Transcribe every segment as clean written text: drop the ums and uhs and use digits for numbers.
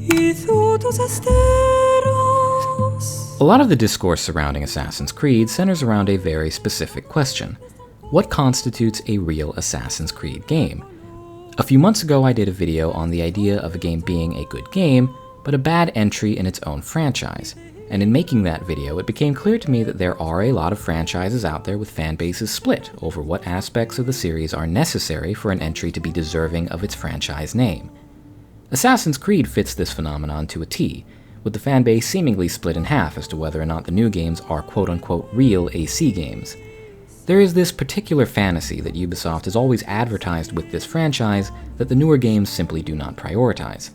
A lot of the discourse surrounding Assassin's Creed centers around a very specific question. What constitutes a real Assassin's Creed game? A few months ago I did a video on the idea of a game being a good game, but a bad entry in its own franchise. And in making that video, it became clear to me that there are a lot of franchises out there with fan bases split over what aspects of the series are necessary for an entry to be deserving of its franchise name. Assassin's Creed fits this phenomenon to a T, with the fanbase seemingly split in half as to whether or not the new games are quote-unquote real AC games. There is this particular fantasy that Ubisoft has always advertised with this franchise that the newer games simply do not prioritize.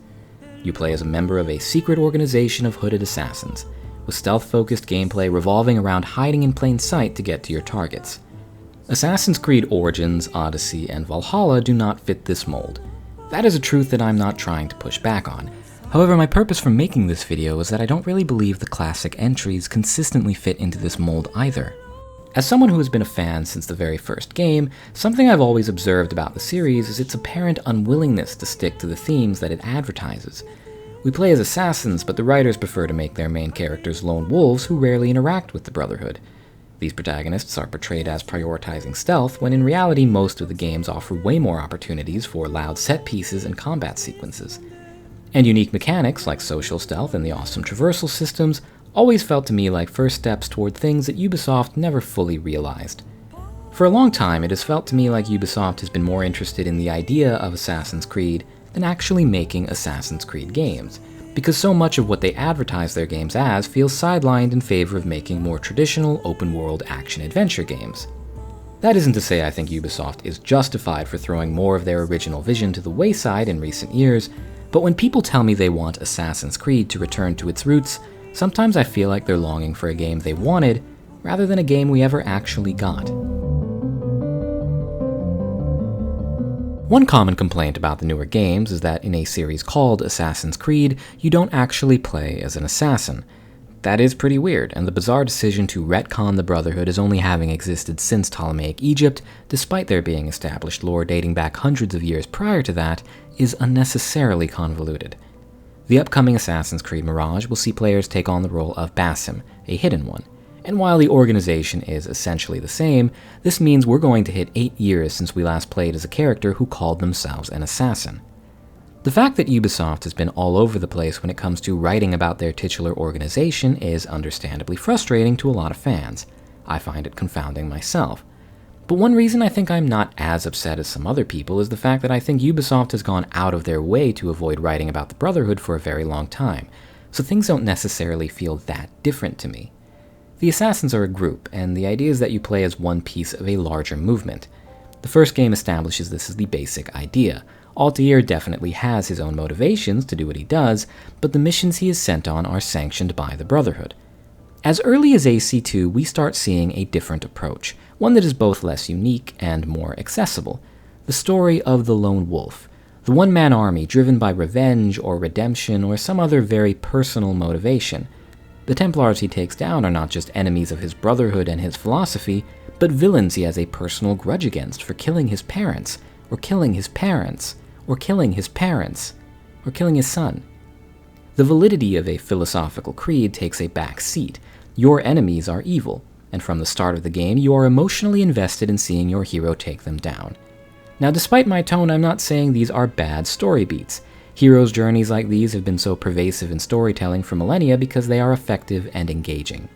You play as a member of a secret organization of hooded assassins, with stealth-focused gameplay revolving around hiding in plain sight to get to your targets. Assassin's Creed Origins, Odyssey, and Valhalla do not fit this mold. That is a truth that I'm not trying to push back on. However, my purpose for making this video is that I don't really believe the classic entries consistently fit into this mold either. As someone who has been a fan since the very first game, something I've always observed about the series is its apparent unwillingness to stick to the themes that it advertises. We play as assassins, but the writers prefer to make their main characters lone wolves who rarely interact with the Brotherhood. These protagonists are portrayed as prioritizing stealth, when in reality most of the games offer way more opportunities for loud set pieces and combat sequences. And unique mechanics like social stealth and the awesome traversal systems always felt to me like first steps toward things that Ubisoft never fully realized. For a long time, it has felt to me like Ubisoft has been more interested in the idea of Assassin's Creed than actually making Assassin's Creed games, because so much of what they advertise their games as feels sidelined in favor of making more traditional open-world action-adventure games. That isn't to say I think Ubisoft is justified for throwing more of their original vision to the wayside in recent years, but when people tell me they want Assassin's Creed to return to its roots, sometimes I feel like they're longing for a game they wanted, rather than a game we ever actually got. One common complaint about the newer games is that in a series called Assassin's Creed, you don't actually play as an assassin. That is pretty weird, and the bizarre decision to retcon the Brotherhood as only having existed since Ptolemaic Egypt, despite there being established lore dating back hundreds of years prior to that, is unnecessarily convoluted. The upcoming Assassin's Creed Mirage will see players take on the role of Basim, a hidden one. And while the organization is essentially the same, this means we're going to hit 8 years since we last played as a character who called themselves an assassin. The fact that Ubisoft has been all over the place when it comes to writing about their titular organization is understandably frustrating to a lot of fans. I find it confounding myself. But one reason I think I'm not as upset as some other people is the fact that I think Ubisoft has gone out of their way to avoid writing about the Brotherhood for a very long time, so things don't necessarily feel that different to me. The Assassins are a group, and the idea is that you play as one piece of a larger movement. The first game establishes this as the basic idea. Altair definitely has his own motivations to do what he does, but the missions he is sent on are sanctioned by the Brotherhood. As early as AC2, we start seeing a different approach, one that is both less unique and more accessible. The story of the lone wolf, the one-man army driven by revenge or redemption or some other very personal motivation. The Templars he takes down are not just enemies of his Brotherhood and his philosophy, but villains he has a personal grudge against for killing his parents, or killing his parents, or killing his parents, or killing his son. The validity of a philosophical creed takes a back seat. Your enemies are evil, and from the start of the game, you are emotionally invested in seeing your hero take them down. Now, despite my tone, I'm not saying these are bad story beats. Heroes' journeys like these have been so pervasive in storytelling for millennia because they are effective and engaging.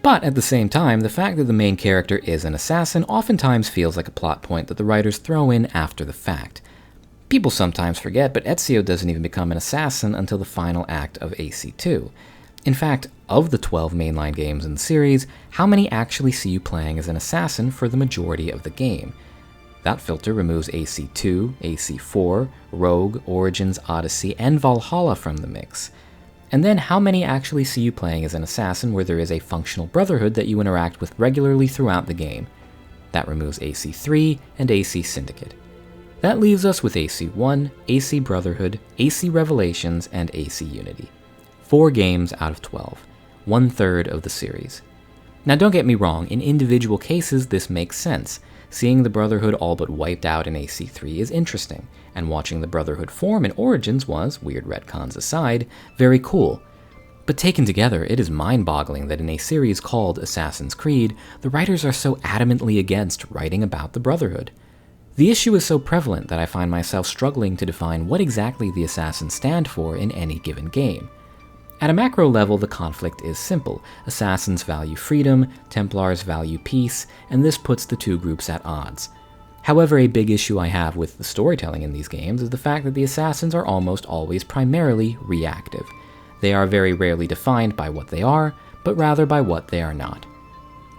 But at the same time, the fact that the main character is an assassin oftentimes feels like a plot point that the writers throw in after the fact. People sometimes forget, but Ezio doesn't even become an assassin until the final act of AC2. In fact, of the 12 mainline games in the series, how many actually see you playing as an assassin for the majority of the game? That filter removes AC2, AC4, Rogue, Origins, Odyssey, and Valhalla from the mix. And then how many actually see you playing as an assassin where there is a functional Brotherhood that you interact with regularly throughout the game? That removes AC3 and AC Syndicate. That leaves us with AC1, AC Brotherhood, AC Revelations, and AC Unity. 4 games out of 12, 1/3 of the series. Now don't get me wrong, in individual cases this makes sense. seeing the Brotherhood all but wiped out in AC3 is interesting, and watching the Brotherhood form in Origins was, weird retcons aside, very cool. But taken together, it is mind-boggling that in a series called Assassin's Creed, the writers are so adamantly against writing about the Brotherhood. The issue is so prevalent that I find myself struggling to define what exactly the Assassins stand for in any given game. At a macro level, the conflict is simple. Assassins value freedom, Templars value peace, and this puts the two groups at odds. However, a big issue I have with the storytelling in these games is the fact that the Assassins are almost always primarily reactive. They are very rarely defined by what they are, but rather by what they are not.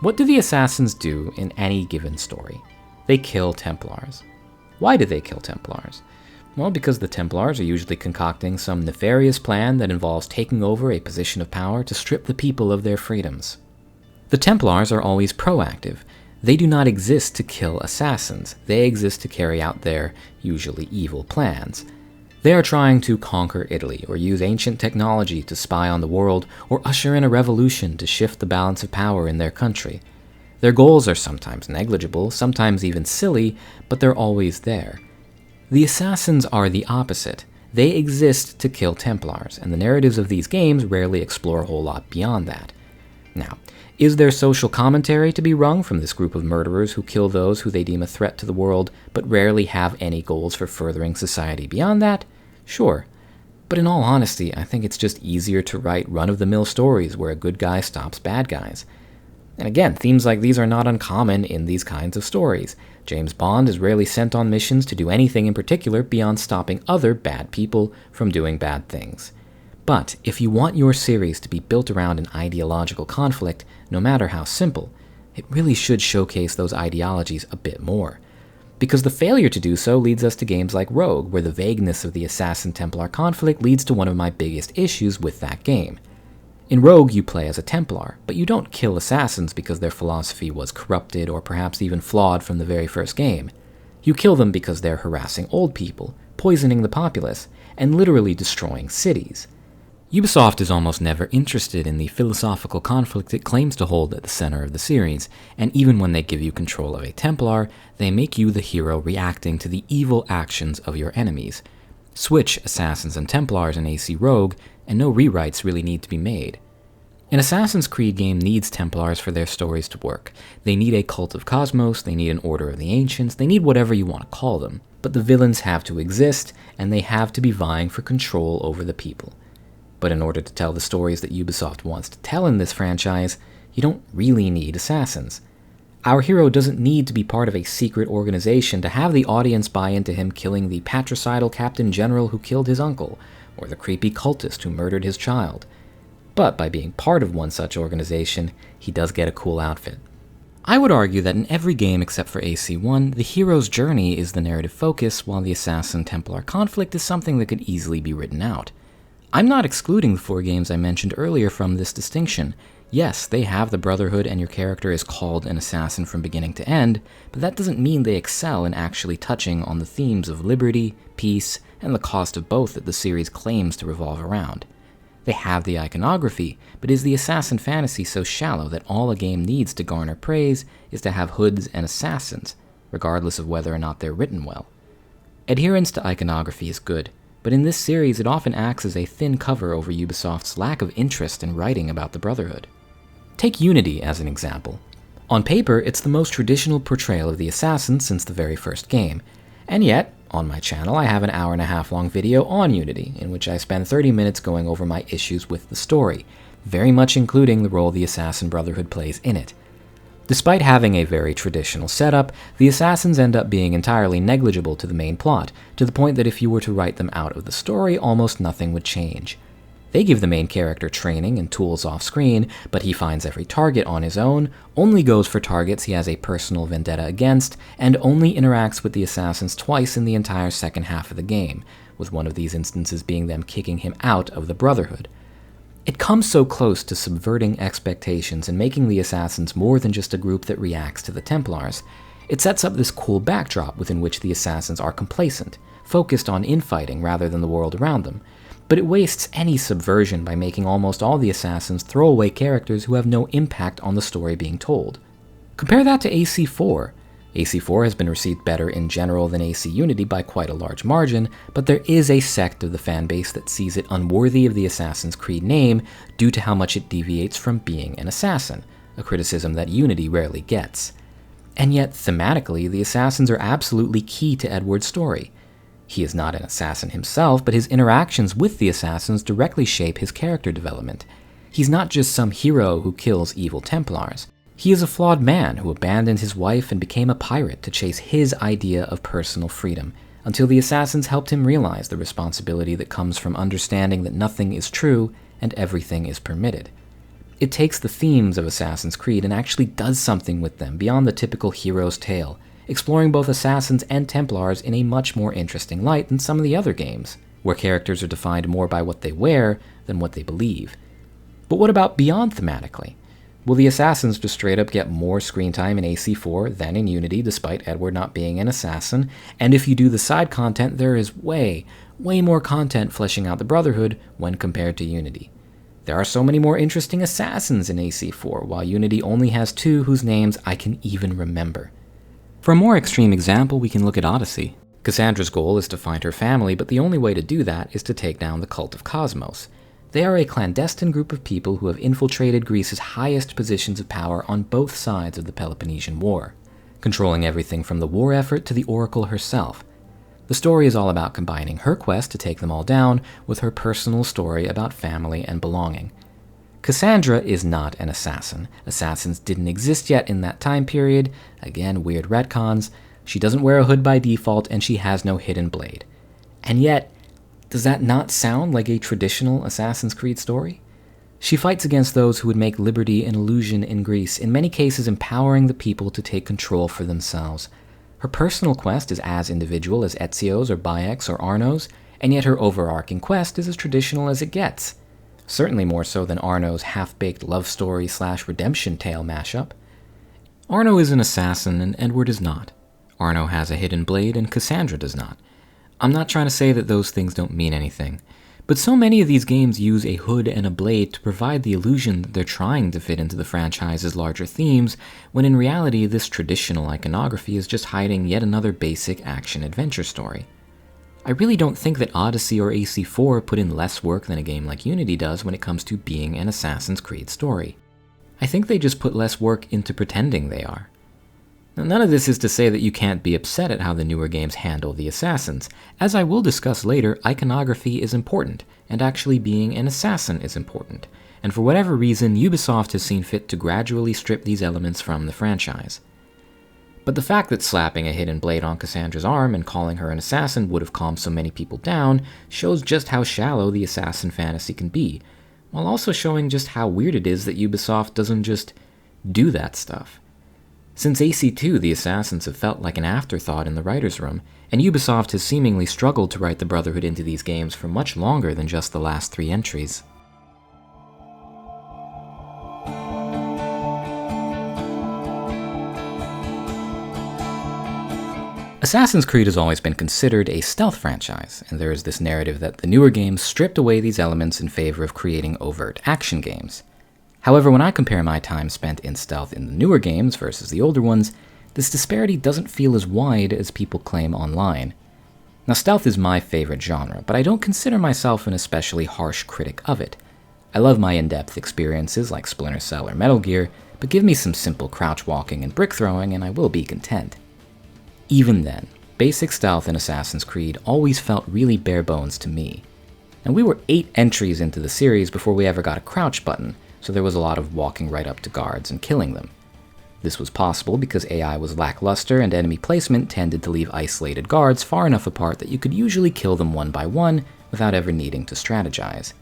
What do the Assassins do in any given story? They kill Templars. Why do they kill Templars? Well, because the Templars are usually concocting some nefarious plan that involves taking over a position of power to strip the people of their freedoms. The Templars are always proactive. They do not exist to kill assassins. They exist to carry out their, usually evil, plans. They are trying to conquer Italy, or use ancient technology to spy on the world, or usher in a revolution to shift the balance of power in their country. Their goals are sometimes negligible, sometimes even silly, but they're always there. The Assassins are the opposite. They exist to kill Templars, and the narratives of these games rarely explore a whole lot beyond that. Now, is there social commentary to be wrung from this group of murderers who kill those who they deem a threat to the world, but rarely have any goals for furthering society beyond that? Sure. But in all honesty, I think it's just easier to write run-of-the-mill stories where a good guy stops bad guys. And again, themes like these are not uncommon in these kinds of stories. James Bond is rarely sent on missions to do anything in particular beyond stopping other bad people from doing bad things. But if you want your series to be built around an ideological conflict, no matter how simple, it really should showcase those ideologies a bit more. Because the failure to do so leads us to games like Rogue, where the vagueness of the Assassin-Templar conflict leads to one of my biggest issues with that game. In Rogue, you play as a Templar, but you don't kill assassins because their philosophy was corrupted or perhaps even flawed from the very first game. You kill them because they're harassing old people, poisoning the populace, and literally destroying cities. Ubisoft is almost never interested in the philosophical conflict it claims to hold at the center of the series, and even when they give you control of a Templar, they make you the hero reacting to the evil actions of your enemies. Switch Assassins and Templars in AC Rogue, and no rewrites really need to be made. An Assassin's Creed game needs Templars for their stories to work. They need a cult of Cosmos, they need an Order of the Ancients, they need whatever you want to call them. But the villains have to exist, and they have to be vying for control over the people. But in order to tell the stories that Ubisoft wants to tell in this franchise, you don't really need assassins. Our hero doesn't need to be part of a secret organization to have the audience buy into him killing the patricidal Captain General who killed his uncle, or the creepy cultist who murdered his child. But by being part of one such organization, he does get a cool outfit. I would argue that in every game except for AC1, the hero's journey is the narrative focus, while the Assassin-Templar conflict is something that could easily be written out. I'm not excluding the 4 games I mentioned earlier from this distinction. Yes, they have the Brotherhood and your character is called an assassin from beginning to end, but that doesn't mean they excel in actually touching on the themes of liberty, peace, and the cost of both that the series claims to revolve around. They have the iconography, but is the assassin fantasy so shallow that all a game needs to garner praise is to have hoods and assassins, regardless of whether or not they're written well? Adherence to iconography is good, but in this series it often acts as a thin cover over Ubisoft's lack of interest in writing about the Brotherhood. Take Unity as an example. On paper, it's the most traditional portrayal of the assassin since the very first game, and yet, on my channel, I have an hour-and-a-half-long video on Unity, in which I spend 30 minutes going over my issues with the story, very much including the role the Assassin Brotherhood plays in it. Despite having a very traditional setup, the assassins end up being entirely negligible to the main plot, to the point that if you were to write them out of the story, almost nothing would change. They give the main character training and tools off-screen, but he finds every target on his own, only goes for targets he has a personal vendetta against, and only interacts with the assassins twice in the entire second half of the game, with one of these instances being them kicking him out of the Brotherhood. It comes so close to subverting expectations and making the assassins more than just a group that reacts to the Templars. It sets up this cool backdrop within which the assassins are complacent, focused on infighting rather than the world around them. But it wastes any subversion by making almost all the assassins throwaway characters who have no impact on the story being told. Compare that to AC4. AC4 has been received better in general than AC Unity by quite a large margin, but there is a sect of the fanbase that sees it unworthy of the Assassin's Creed name due to how much it deviates from being an assassin, a criticism that Unity rarely gets. And yet, thematically, the assassins are absolutely key to Edward's story. He is not an assassin himself, but his interactions with the assassins directly shape his character development. He's not just some hero who kills evil Templars. He is a flawed man who abandoned his wife and became a pirate to chase his idea of personal freedom, until the assassins helped him realize the responsibility that comes from understanding that nothing is true and everything is permitted. It takes the themes of Assassin's Creed and actually does something with them beyond the typical hero's tale, exploring both assassins and Templars in a much more interesting light than some of the other games, where characters are defined more by what they wear than what they believe. But what about beyond thematically? Will the assassins just straight up get more screen time in AC4 than in Unity, despite Edward not being an assassin? And if you do the side content, there is way more content fleshing out the Brotherhood when compared to Unity. There are so many more interesting assassins in AC4, while Unity only has 2 whose names I can even remember. For a more extreme example, we can look at Odyssey. Cassandra's goal is to find her family, but the only way to do that is to take down the Cult of Cosmos. They are a clandestine group of people who have infiltrated Greece's highest positions of power on both sides of the Peloponnesian War, controlling everything from the war effort to the Oracle herself. The story is all about combining her quest to take them all down with her personal story about family and belonging. Cassandra is not an assassin. Assassins didn't exist yet in that time period. Again, weird retcons. She doesn't wear a hood by default, and she has no hidden blade. And yet, does that not sound like a traditional Assassin's Creed story? She fights against those who would make liberty an illusion in Greece, in many cases empowering the people to take control for themselves. Her personal quest is as individual as Ezio's or Bayek's or Arno's, and yet her overarching quest is as traditional as it gets. Certainly more so than Arno's half-baked love story/redemption tale mashup. Arno is an assassin and Edward is not. Arno has a hidden blade and Cassandra does not. I'm not trying to say that those things don't mean anything, but so many of these games use a hood and a blade to provide the illusion that they're trying to fit into the franchise's larger themes, when in reality this traditional iconography is just hiding yet another basic action-adventure story. I really don't think that Odyssey or AC4 put in less work than a game like Unity does when it comes to being an Assassin's Creed story. I think they just put less work into pretending they are. Now, none of this is to say that you can't be upset at how the newer games handle the assassins. As I will discuss later, iconography is important, and actually being an assassin is important. And for whatever reason, Ubisoft has seen fit to gradually strip these elements from the franchise. But the fact that slapping a hidden blade on Cassandra's arm and calling her an assassin would have calmed so many people down shows just how shallow the assassin fantasy can be, while also showing just how weird it is that Ubisoft doesn't just do that stuff. Since AC2, the assassins have felt like an afterthought in the writer's room, and Ubisoft has seemingly struggled to write the Brotherhood into these games for much longer than just the last 3 entries. Assassin's Creed has always been considered a stealth franchise, and there is this narrative that the newer games stripped away these elements in favor of creating overt action games. However, when I compare my time spent in stealth in the newer games versus the older ones, this disparity doesn't feel as wide as people claim online. Now, stealth is my favorite genre, but I don't consider myself an especially harsh critic of it. I love my in-depth experiences like Splinter Cell or Metal Gear, but give me some simple crouch walking and brick throwing and I will be content. Even then, basic stealth in Assassin's Creed always felt really bare bones to me. And we were 8 entries into the series before we ever got a crouch button, so there was a lot of walking right up to guards and killing them. This was possible because AI was lackluster and enemy placement tended to leave isolated guards far enough apart that you could usually kill them one by one without ever needing to strategize.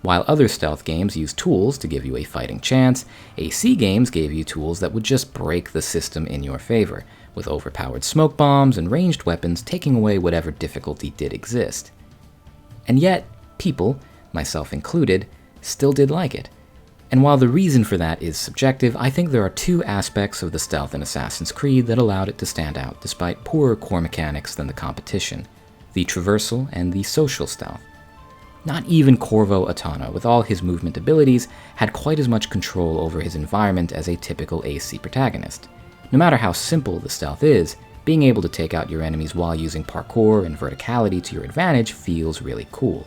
While other stealth games used tools to give you a fighting chance, AC games gave you tools that would just break the system in your favor, with overpowered smoke bombs and ranged weapons taking away whatever difficulty did exist. And yet, people, myself included, still did like it. And while the reason for that is subjective, I think there are 2 aspects of the stealth in Assassin's Creed that allowed it to stand out despite poorer core mechanics than the competition: the traversal and the social stealth. Not even Corvo Attano, with all his movement abilities, had quite as much control over his environment as a typical AC protagonist. No matter how simple the stealth is, being able to take out your enemies while using parkour and verticality to your advantage feels really cool.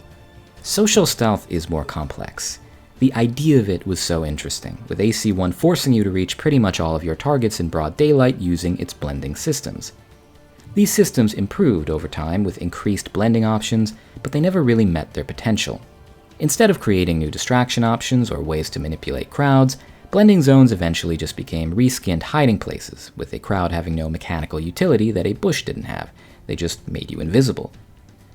Social stealth is more complex. The idea of it was so interesting, with AC1 forcing you to reach pretty much all of your targets in broad daylight using its blending systems. These systems improved over time with increased blending options, but they never really met their potential. Instead of creating new distraction options or ways to manipulate crowds, blending zones eventually just became reskinned hiding places, with a crowd having no mechanical utility that a bush didn't have. They just made you invisible.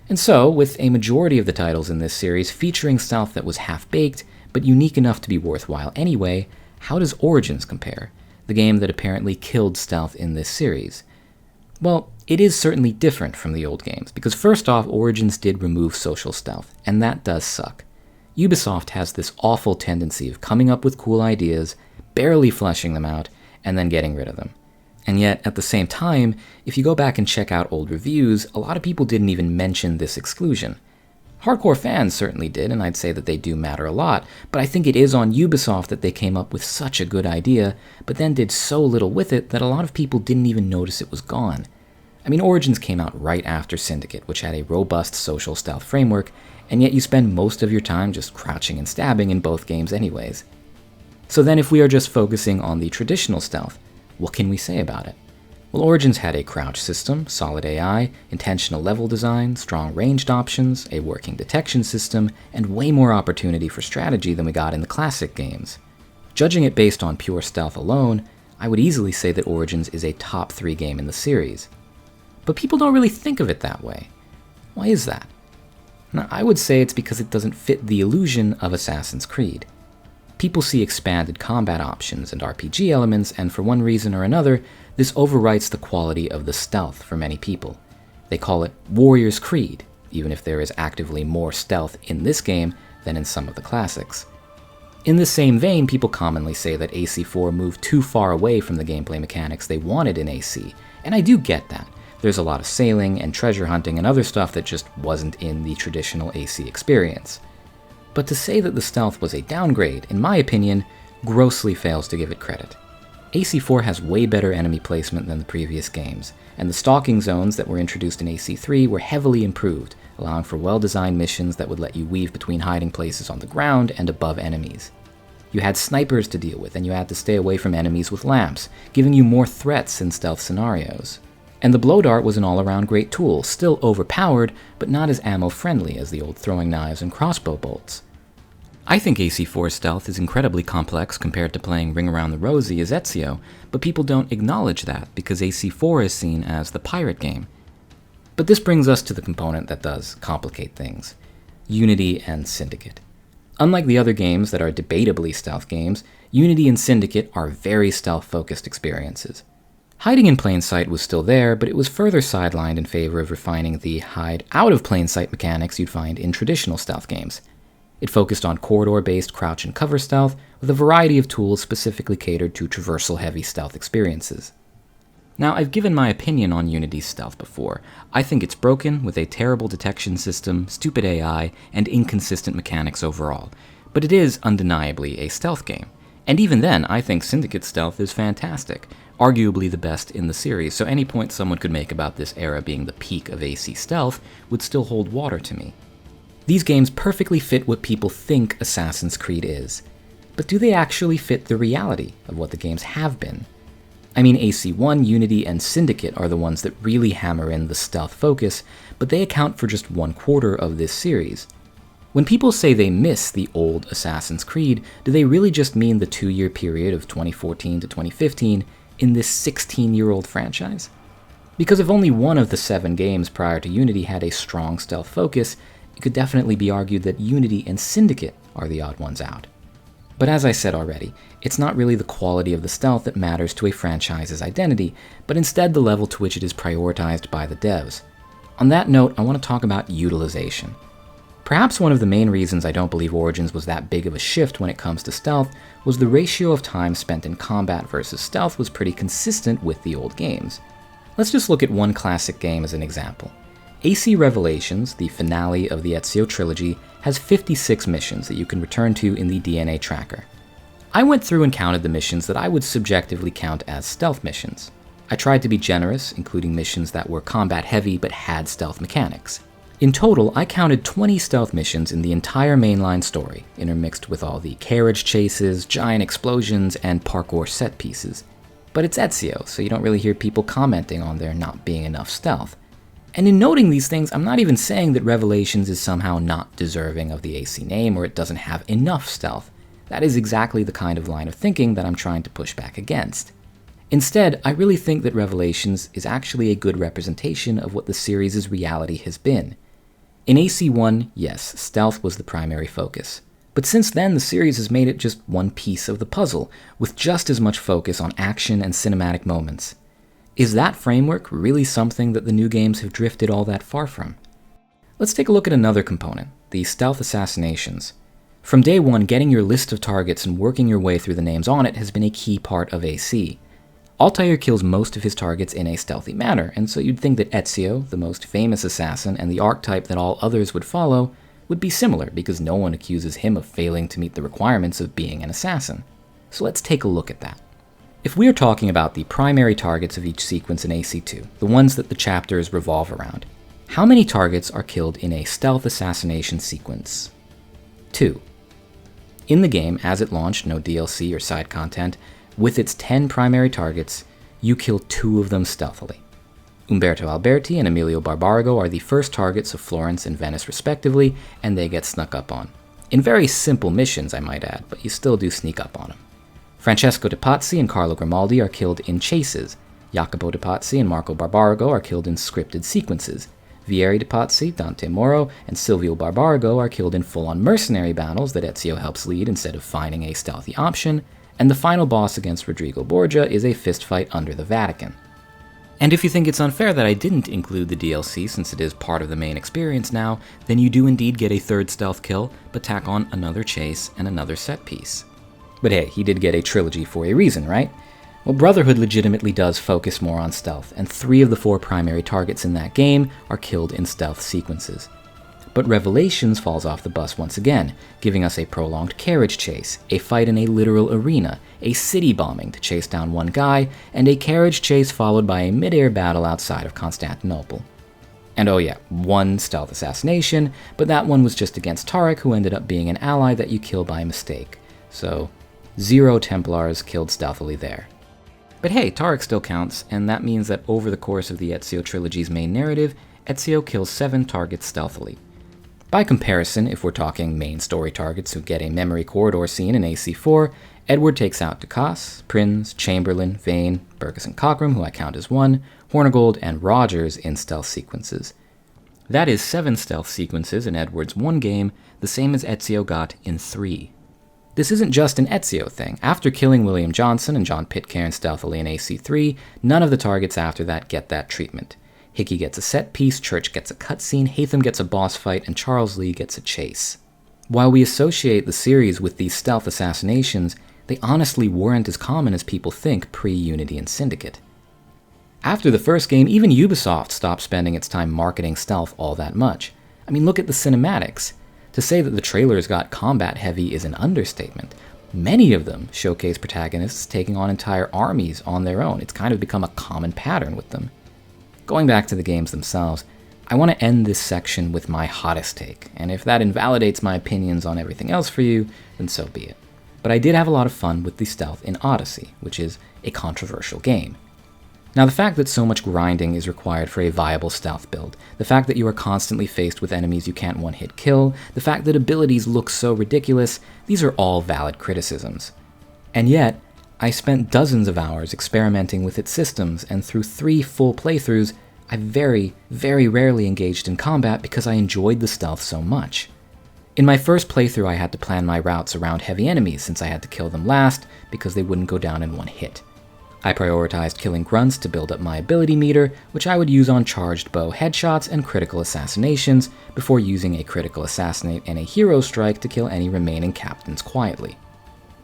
And so, with a majority of the titles in this series featuring stealth that was half-baked, but unique enough to be worthwhile anyway, how does Origins compare, the game that apparently killed stealth in this series? Well, it is certainly different from the old games, because first off, Origins did remove social stealth, and that does suck. Ubisoft has this awful tendency of coming up with cool ideas, barely fleshing them out, and then getting rid of them. And yet, at the same time, if you go back and check out old reviews, a lot of people didn't even mention this exclusion. Hardcore fans certainly did, and I'd say that they do matter a lot, but I think it is on Ubisoft that they came up with such a good idea, but then did so little with it that a lot of people didn't even notice it was gone. I mean, Origins came out right after Syndicate, which had a robust social stealth framework, and yet you spend most of your time just crouching and stabbing in both games anyways. So then if we are just focusing on the traditional stealth, what can we say about it? Well, Origins had a crouch system, solid AI, intentional level design, strong ranged options, a working detection system, and way more opportunity for strategy than we got in the classic games. Judging it based on pure stealth alone, I would easily say that Origins is a top 3 game in the series. But people don't really think of it that way. Why is that? Now, I would say it's because it doesn't fit the illusion of Assassin's Creed. People see expanded combat options and RPG elements, and for one reason or another, this overwrites the quality of the stealth for many people. They call it Warrior's Creed, even if there is actively more stealth in this game than in some of the classics. In the same vein, people commonly say that AC4 moved too far away from the gameplay mechanics they wanted in AC, and I do get that. There's a lot of sailing and treasure hunting and other stuff that just wasn't in the traditional AC experience. But to say that the stealth was a downgrade, in my opinion, grossly fails to give it credit. AC4 has way better enemy placement than the previous games, and the stalking zones that were introduced in AC3 were heavily improved, allowing for well-designed missions that would let you weave between hiding places on the ground and above enemies. You had snipers to deal with, and you had to stay away from enemies with lamps, giving you more threats in stealth scenarios. And the blow dart was an all-around great tool, still overpowered, but not as ammo-friendly as the old throwing knives and crossbow bolts. I think AC4's stealth is incredibly complex compared to playing Ring Around the Rosie as Ezio, but people don't acknowledge that because AC4 is seen as the pirate game. But this brings us to the component that does complicate things: Unity and Syndicate. Unlike the other games that are debatably stealth games, Unity and Syndicate are very stealth-focused experiences. Hiding in plain sight was still there, but it was further sidelined in favor of refining the hide out of plain sight mechanics you'd find in traditional stealth games. It focused on corridor-based crouch and cover stealth with a variety of tools specifically catered to traversal-heavy stealth experiences. Now, I've given my opinion on Unity's stealth before. I think it's broken, with a terrible detection system, stupid AI, and inconsistent mechanics overall. But it is undeniably a stealth game. And even then, I think Syndicate stealth is fantastic, arguably the best in the series, so any point someone could make about this era being the peak of AC stealth would still hold water to me. These games perfectly fit what people think Assassin's Creed is. But do they actually fit the reality of what the games have been? I mean, AC1, Unity, and Syndicate are the ones that really hammer in the stealth focus, but they account for just 1/4 of this series. When people say they miss the old Assassin's Creed, do they really just mean the 2-year period of 2014 to 2015 in this 16-year-old franchise? Because if only one of the 7 games prior to Unity had a strong stealth focus, it could definitely be argued that Unity and Syndicate are the odd ones out. But as I said already, it's not really the quality of the stealth that matters to a franchise's identity, but instead the level to which it is prioritized by the devs. On that note, I want to talk about utilization. Perhaps one of the main reasons I don't believe Origins was that big of a shift when it comes to stealth was the ratio of time spent in combat versus stealth was pretty consistent with the old games. Let's just look at one classic game as an example. AC Revelations, the finale of the Ezio trilogy, has 56 missions that you can return to in the DNA tracker. I went through and counted the missions that I would subjectively count as stealth missions. I tried to be generous, including missions that were combat heavy but had stealth mechanics. In total, I counted 20 stealth missions in the entire mainline story, intermixed with all the carriage chases, giant explosions, and parkour set pieces. But it's Ezio, so you don't really hear people commenting on there not being enough stealth. And in noting these things, I'm not even saying that Revelations is somehow not deserving of the AC name or it doesn't have enough stealth. That is exactly the kind of line of thinking that I'm trying to push back against. Instead, I really think that Revelations is actually a good representation of what the series' reality has been. In AC1, yes, stealth was the primary focus. But since then, the series has made it just one piece of the puzzle, with just as much focus on action and cinematic moments. Is that framework really something that the new games have drifted all that far from? Let's take a look at another component, the stealth assassinations. From day one, getting your list of targets and working your way through the names on it has been a key part of AC. Altair kills most of his targets in a stealthy manner, and so you'd think that Ezio, the most famous assassin and the archetype that all others would follow, would be similar because no one accuses him of failing to meet the requirements of being an assassin. So let's take a look at that. If we are talking about the primary targets of each sequence in AC2, the ones that the chapters revolve around, how many targets are killed in a stealth assassination sequence? 2. In the game, as it launched, no DLC or side content, with its 10 primary targets, you kill 2 of them stealthily. Umberto Alberti and Emilio Barbarigo are the first targets of Florence and Venice respectively, and they get snuck up on. In very simple missions, I might add, but you still do sneak up on them. Francesco de Pazzi and Carlo Grimaldi are killed in chases. Jacopo de Pazzi and Marco Barbarigo are killed in scripted sequences. Vieri de Pazzi, Dante Moro, and Silvio Barbarigo are killed in full-on mercenary battles that Ezio helps lead instead of finding a stealthy option, and the final boss against Rodrigo Borgia is a fistfight under the Vatican. And if you think it's unfair that I didn't include the DLC since it is part of the main experience now, then you do indeed get a third stealth kill, but tack on another chase and another set piece. But hey, he did get a trilogy for a reason, right? Well, Brotherhood legitimately does focus more on stealth, and 3 of the 4 primary targets in that game are killed in stealth sequences. But Revelations falls off the bus once again, giving us a prolonged carriage chase, a fight in a literal arena, a city bombing to chase down one guy, and a carriage chase followed by a mid-air battle outside of Constantinople. And oh yeah, 1 stealth assassination, but that one was just against Tarek, who ended up being an ally that you kill by mistake. So, 0 Templars killed stealthily there. But hey, Tarek still counts, and that means that over the course of the Ezio trilogy's main narrative, Ezio kills 7 targets stealthily. By comparison, if we're talking main story targets who get a memory corridor scene in AC4, Edward takes out Ducasse, Prinz, Chamberlain, Vane, Burgess and Cockram, who I count as 1, Hornigold, and Rogers in stealth sequences. That is 7 stealth sequences in Edward's 1 game, the same as Ezio got in 3. This isn't just an Ezio thing. After killing William Johnson and John Pitcairn stealthily in AC3, none of the targets after that get that treatment. Hickey gets a set piece, Church gets a cutscene, Haytham gets a boss fight, and Charles Lee gets a chase. While we associate the series with these stealth assassinations, they honestly weren't as common as people think pre-Unity and Syndicate. After the first game, even Ubisoft stopped spending its time marketing stealth all that much. I mean, look at the cinematics. To say that the trailers got combat heavy is an understatement. Many of them showcase protagonists taking on entire armies on their own. It's kind of become a common pattern with them. Going back to the games themselves, I want to end this section with my hottest take, and if that invalidates my opinions on everything else for you, then so be it. But I did have a lot of fun with the stealth in Odyssey, which is a controversial game. Now, the fact that so much grinding is required for a viable stealth build, the fact that you are constantly faced with enemies you can't one-hit kill, the fact that abilities look so ridiculous, these are all valid criticisms. And yet, I spent dozens of hours experimenting with its systems, and through 3 full playthroughs, I very, very rarely engaged in combat because I enjoyed the stealth so much. In my first playthrough, I had to plan my routes around heavy enemies since I had to kill them last because they wouldn't go down in one hit. I prioritized killing grunts to build up my ability meter, which I would use on charged bow headshots and critical assassinations, before using a critical assassinate and a hero strike to kill any remaining captains quietly.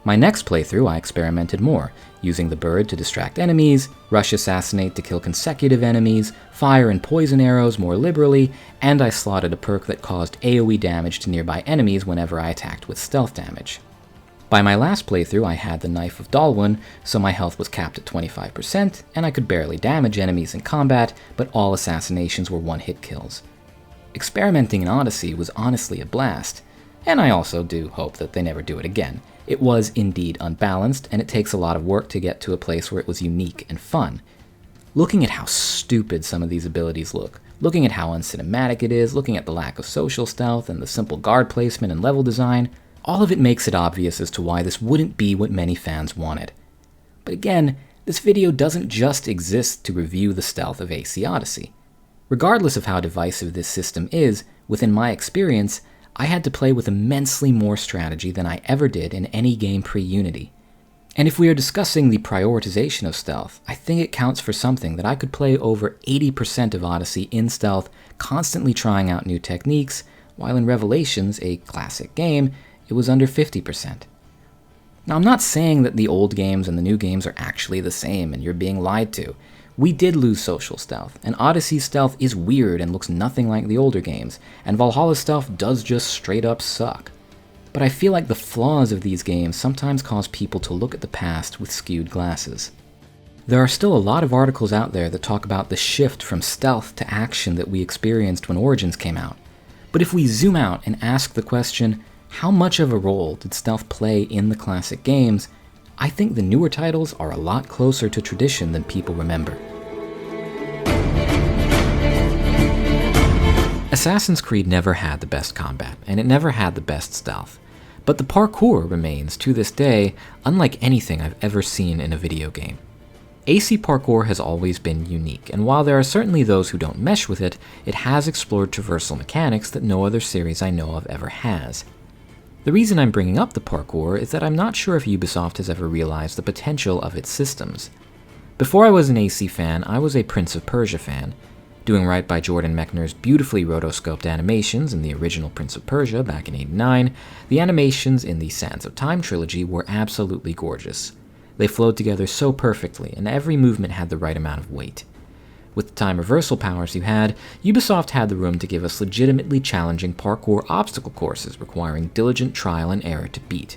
My next playthrough, I experimented more, using the bird to distract enemies, rush assassinate to kill consecutive enemies, fire and poison arrows more liberally, and I slotted a perk that caused AoE damage to nearby enemies whenever I attacked with stealth damage. By my last playthrough, I had the Knife of Dalwyn, so my health was capped at 25%, and I could barely damage enemies in combat, but all assassinations were one-hit kills. Experimenting in Odyssey was honestly a blast, and I also do hope that they never do it again. It was indeed unbalanced, and it takes a lot of work to get to a place where it was unique and fun. Looking at how stupid some of these abilities look, looking at how uncinematic it is, looking at the lack of social stealth and the simple guard placement and level design, all of it makes it obvious as to why this wouldn't be what many fans wanted. But again, this video doesn't just exist to review the stealth of AC Odyssey. Regardless of how divisive this system is, within my experience, I had to play with immensely more strategy than I ever did in any game pre-Unity. And if we are discussing the prioritization of stealth, I think it counts for something that I could play over 80% of Odyssey in stealth, constantly trying out new techniques, while in Revelations, a classic game, it was under 50%. Now, I'm not saying that the old games and the new games are actually the same and you're being lied to. We did lose social stealth, and Odyssey's stealth is weird and looks nothing like the older games, and Valhalla's stealth does just straight up suck. But I feel like the flaws of these games sometimes cause people to look at the past with skewed glasses. There are still a lot of articles out there that talk about the shift from stealth to action that we experienced when Origins came out. But if we zoom out and ask the question, how much of a role did stealth play in the classic games? I think the newer titles are a lot closer to tradition than people remember. Assassin's Creed never had the best combat, and it never had the best stealth. But the parkour remains, to this day, unlike anything I've ever seen in a video game. AC parkour has always been unique, and while there are certainly those who don't mesh with it, it has explored traversal mechanics that no other series I know of ever has. The reason I'm bringing up the parkour is that I'm not sure if Ubisoft has ever realized the potential of its systems. Before I was an AC fan, I was a Prince of Persia fan. Doing right by Jordan Mechner's beautifully rotoscoped animations in the original Prince of Persia back in '89, the animations in the Sands of Time trilogy were absolutely gorgeous. They flowed together so perfectly, and every movement had the right amount of weight. With the time reversal powers you had, Ubisoft had the room to give us legitimately challenging parkour obstacle courses requiring diligent trial and error to beat.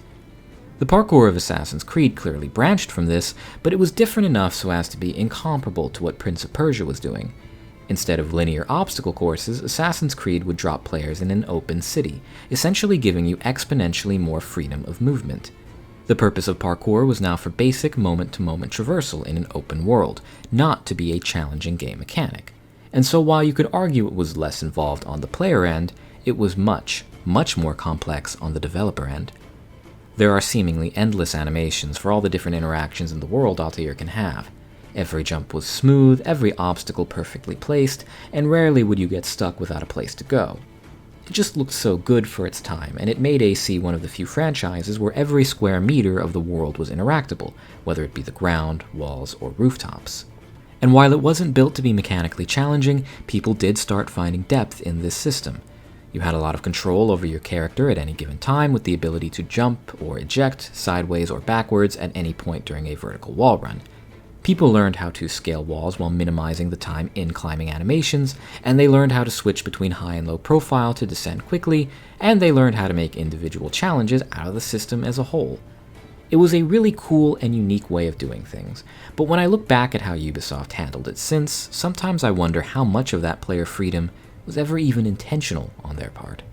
The parkour of Assassin's Creed clearly branched from this, but it was different enough so as to be incomparable to what Prince of Persia was doing. Instead of linear obstacle courses, Assassin's Creed would drop players in an open city, essentially giving you exponentially more freedom of movement. The purpose of parkour was now for basic moment-to-moment traversal in an open world, not to be a challenging game mechanic. And so while you could argue it was less involved on the player end, it was much, much more complex on the developer end. There are seemingly endless animations for all the different interactions in the world Altair can have. Every jump was smooth, every obstacle perfectly placed, and rarely would you get stuck without a place to go. It just looked so good for its time, and it made AC one of the few franchises where every square meter of the world was interactable, whether it be the ground, walls, or rooftops. And while it wasn't built to be mechanically challenging, people did start finding depth in this system. You had a lot of control over your character at any given time with the ability to jump or eject sideways or backwards at any point during a vertical wall run. People learned how to scale walls while minimizing the time in climbing animations, and they learned how to switch between high and low profile to descend quickly, and they learned how to make individual challenges out of the system as a whole. It was a really cool and unique way of doing things, but when I look back at how Ubisoft handled it since, sometimes I wonder how much of that player freedom was ever even intentional on their part.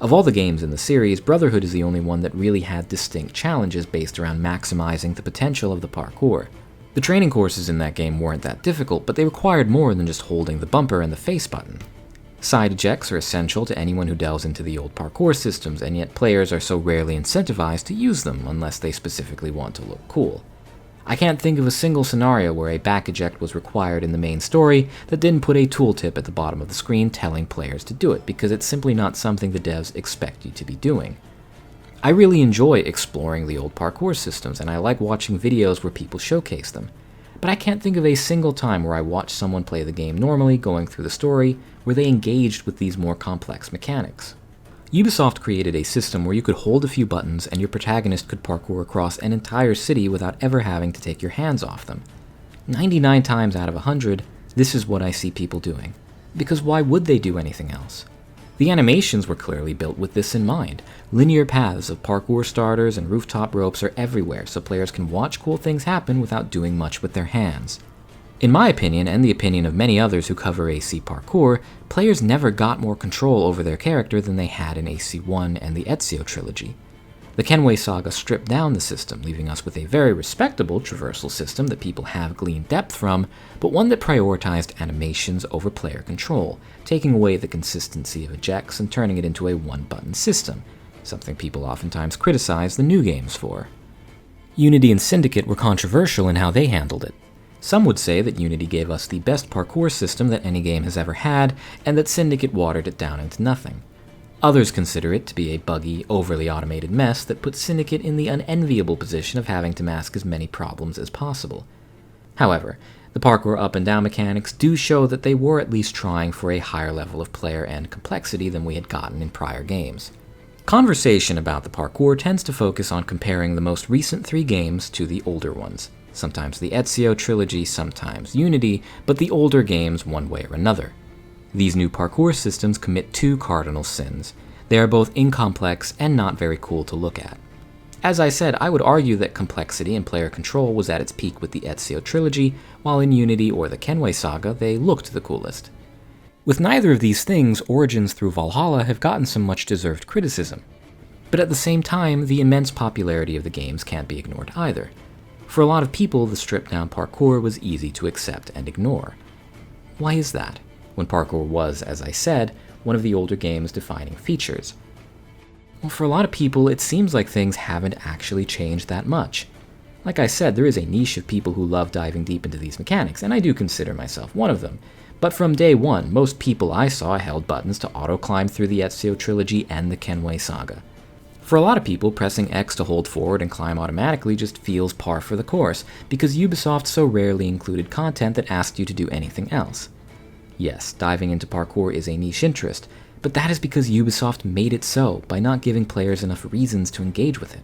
Of all the games in the series, Brotherhood is the only one that really had distinct challenges based around maximizing the potential of the parkour. The training courses in that game weren't that difficult, but they required more than just holding the bumper and the face button. Side ejects are essential to anyone who delves into the old parkour systems, and yet players are so rarely incentivized to use them unless they specifically want to look cool. I can't think of a single scenario where a back eject was required in the main story that didn't put a tooltip at the bottom of the screen telling players to do it, because it's simply not something the devs expect you to be doing. I really enjoy exploring the old parkour systems, and I like watching videos where people showcase them. But I can't think of a single time where I watched someone play the game normally, going through the story, where they engaged with these more complex mechanics. Ubisoft created a system where you could hold a few buttons and your protagonist could parkour across an entire city without ever having to take your hands off them. 99 times out of 100, this is what I see people doing. Because why would they do anything else? The animations were clearly built with this in mind. Linear paths of parkour starters and rooftop ropes are everywhere, so players can watch cool things happen without doing much with their hands. In my opinion, and the opinion of many others who cover AC parkour, players never got more control over their character than they had in AC1 and the Ezio trilogy. The Kenway Saga stripped down the system, leaving us with a very respectable traversal system that people have gleaned depth from, but one that prioritized animations over player control, taking away the consistency of ejects and turning it into a one-button system, something people oftentimes criticize the new games for. Unity and Syndicate were controversial in how they handled it. Some would say that Unity gave us the best parkour system that any game has ever had, and that Syndicate watered it down into nothing. Others consider it to be a buggy, overly automated mess that puts Syndicate in the unenviable position of having to mask as many problems as possible. However, the parkour up and down mechanics do show that they were at least trying for a higher level of player and complexity than we had gotten in prior games. Conversation about the parkour tends to focus on comparing the most recent 3 games to the older ones, sometimes the Ezio trilogy, sometimes Unity, but the older games one way or another. These new parkour systems commit 2 cardinal sins. They are both incomplex and not very cool to look at. As I said, I would argue that complexity and player control was at its peak with the Ezio trilogy, while in Unity or the Kenway Saga they looked the coolest. With neither of these things, Origins through Valhalla have gotten some much-deserved criticism. But at the same time, the immense popularity of the games can't be ignored either. For a lot of people, the stripped-down parkour was easy to accept and ignore. Why is that, when parkour was, as I said, one of the older game's defining features? Well, for a lot of people, it seems like things haven't actually changed that much. Like I said, there is a niche of people who love diving deep into these mechanics, and I do consider myself one of them. But from day one, most people I saw held buttons to auto-climb through the Ezio trilogy and the Kenway Saga. For a lot of people, pressing X to hold forward and climb automatically just feels par for the course, because Ubisoft so rarely included content that asked you to do anything else. Yes, diving into parkour is a niche interest, but that is because Ubisoft made it so by not giving players enough reasons to engage with it.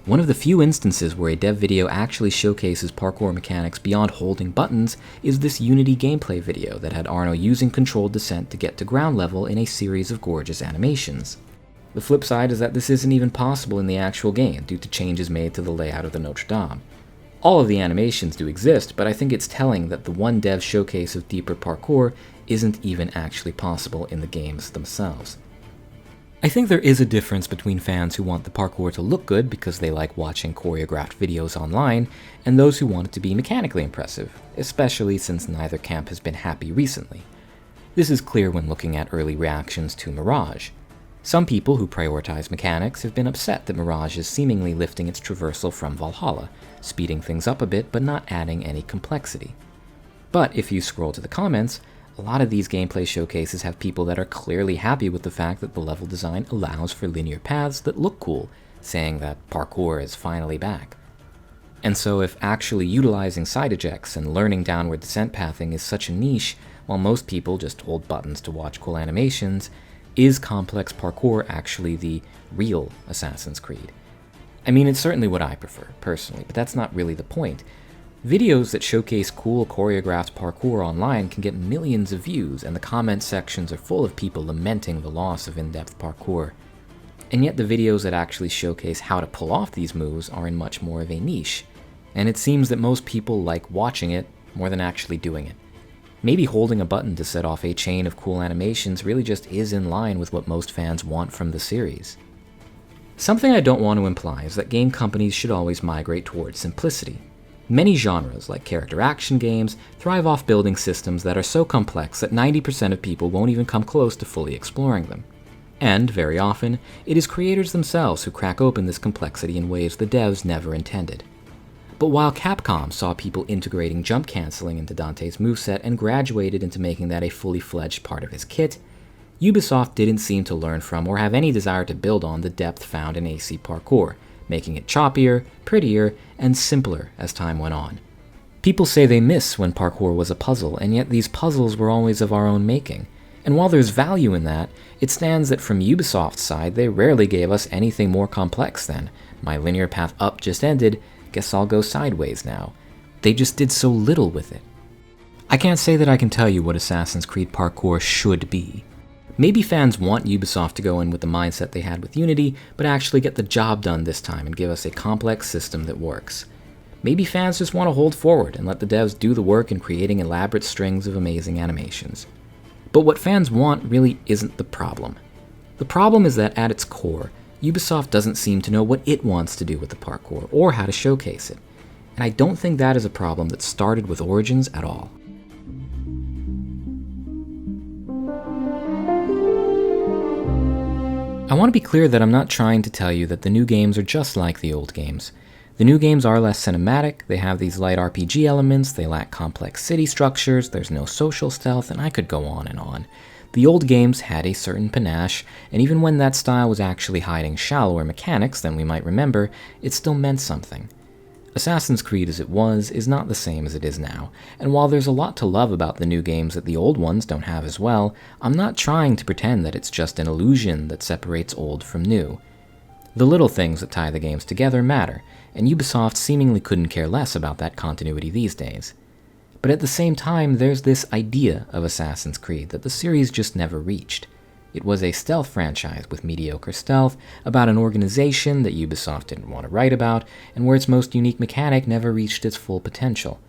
One of the few instances where a dev video actually showcases parkour mechanics beyond holding buttons is this Unity gameplay video that had Arno using controlled descent to get to ground level in a series of gorgeous animations. The flip side is that this isn't even possible in the actual game due to changes made to the layout of the Notre Dame. All of the animations do exist, but I think it's telling that the one dev showcase of deeper parkour isn't even actually possible in the games themselves. I think there is a difference between fans who want the parkour to look good because they like watching choreographed videos online, and those who want it to be mechanically impressive, especially since neither camp has been happy recently. This is clear when looking at early reactions to Mirage. Some people who prioritize mechanics have been upset that Mirage is seemingly lifting its traversal from Valhalla, speeding things up a bit but not adding any complexity. But if you scroll to the comments, a lot of these gameplay showcases have people that are clearly happy with the fact that the level design allows for linear paths that look cool, saying that parkour is finally back. And so if actually utilizing side ejects and learning downward descent pathing is such a niche, while most people just hold buttons to watch cool animations, is complex parkour actually the real Assassin's Creed? I mean, it's certainly what I prefer, personally, but that's not really the point. Videos that showcase cool choreographed parkour online can get millions of views, and the comment sections are full of people lamenting the loss of in-depth parkour. And yet the videos that actually showcase how to pull off these moves are in much more of a niche, and it seems that most people like watching it more than actually doing it. Maybe holding a button to set off a chain of cool animations really just is in line with what most fans want from the series. Something I don't want to imply is that game companies should always migrate towards simplicity. Many genres, like character action games, thrive off building systems that are so complex that 90% of people won't even come close to fully exploring them. And, very often, it is creators themselves who crack open this complexity in ways the devs never intended. But while Capcom saw people integrating jump canceling into Dante's moveset and graduated into making that a fully fledged part of his kit, Ubisoft didn't seem to learn from or have any desire to build on the depth found in AC parkour, making it choppier, prettier, and simpler as time went on. People say they miss when parkour was a puzzle, and yet these puzzles were always of our own making. And while there's value in that, it stands that from Ubisoft's side they rarely gave us anything more complex than, my linear path up just ended, guess I'll go sideways now. They just did so little with it. I can't say that I can tell you what Assassin's Creed parkour should be, Maybe fans want Ubisoft to go in with the mindset they had with Unity, but actually get the job done this time and give us a complex system that works. Maybe fans just want to hold forward and let the devs do the work in creating elaborate strings of amazing animations. But what fans want really isn't the problem. The problem is that at its core, Ubisoft doesn't seem to know what it wants to do with the parkour or how to showcase it. And I don't think that is a problem that started with Origins at all. I want to be clear that I'm not trying to tell you that the new games are just like the old games. The new games are less cinematic, they have these light RPG elements, they lack complex city structures, there's no social stealth, and I could go on and on. The old games had a certain panache, and even when that style was actually hiding shallower mechanics than we might remember, it still meant something. Assassin's Creed as it was is not the same as it is now, and while there's a lot to love about the new games that the old ones don't have as well, I'm not trying to pretend that it's just an illusion that separates old from new. The little things that tie the games together matter, and Ubisoft seemingly couldn't care less about that continuity these days. But at the same time, there's this idea of Assassin's Creed that the series just never reached. It was a stealth franchise with mediocre stealth, about an organization that Ubisoft didn't want to write about, and where its most unique mechanic never reached its full potential.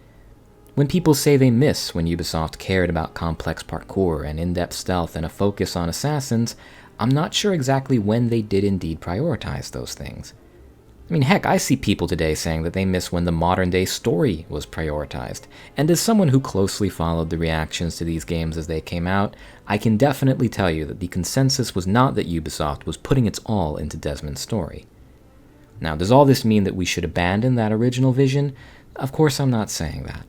When people say they miss when Ubisoft cared about complex parkour and in-depth stealth and a focus on assassins, I'm not sure exactly when they did indeed prioritize those things. I mean, heck, I see people today saying that they miss when the modern-day story was prioritized, and as someone who closely followed the reactions to these games as they came out, I can definitely tell you that the consensus was not that Ubisoft was putting its all into Desmond's story. Now, does all this mean that we should abandon that original vision? Of course I'm not saying that.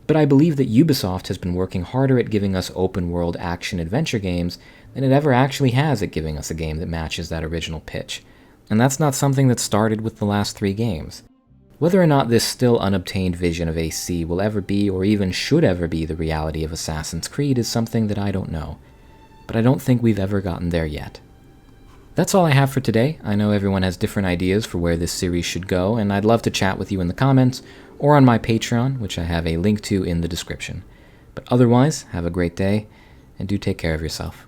But I believe that Ubisoft has been working harder at giving us open-world action-adventure games than it ever actually has at giving us a game that matches that original pitch. And that's not something that started with the last 3 games. Whether or not this still unobtained vision of AC will ever be or even should ever be the reality of Assassin's Creed is something that I don't know. But I don't think we've ever gotten there yet. That's all I have for today. I know everyone has different ideas for where this series should go, and I'd love to chat with you in the comments or on my Patreon, which I have a link to in the description. But otherwise, have a great day, and do take care of yourself.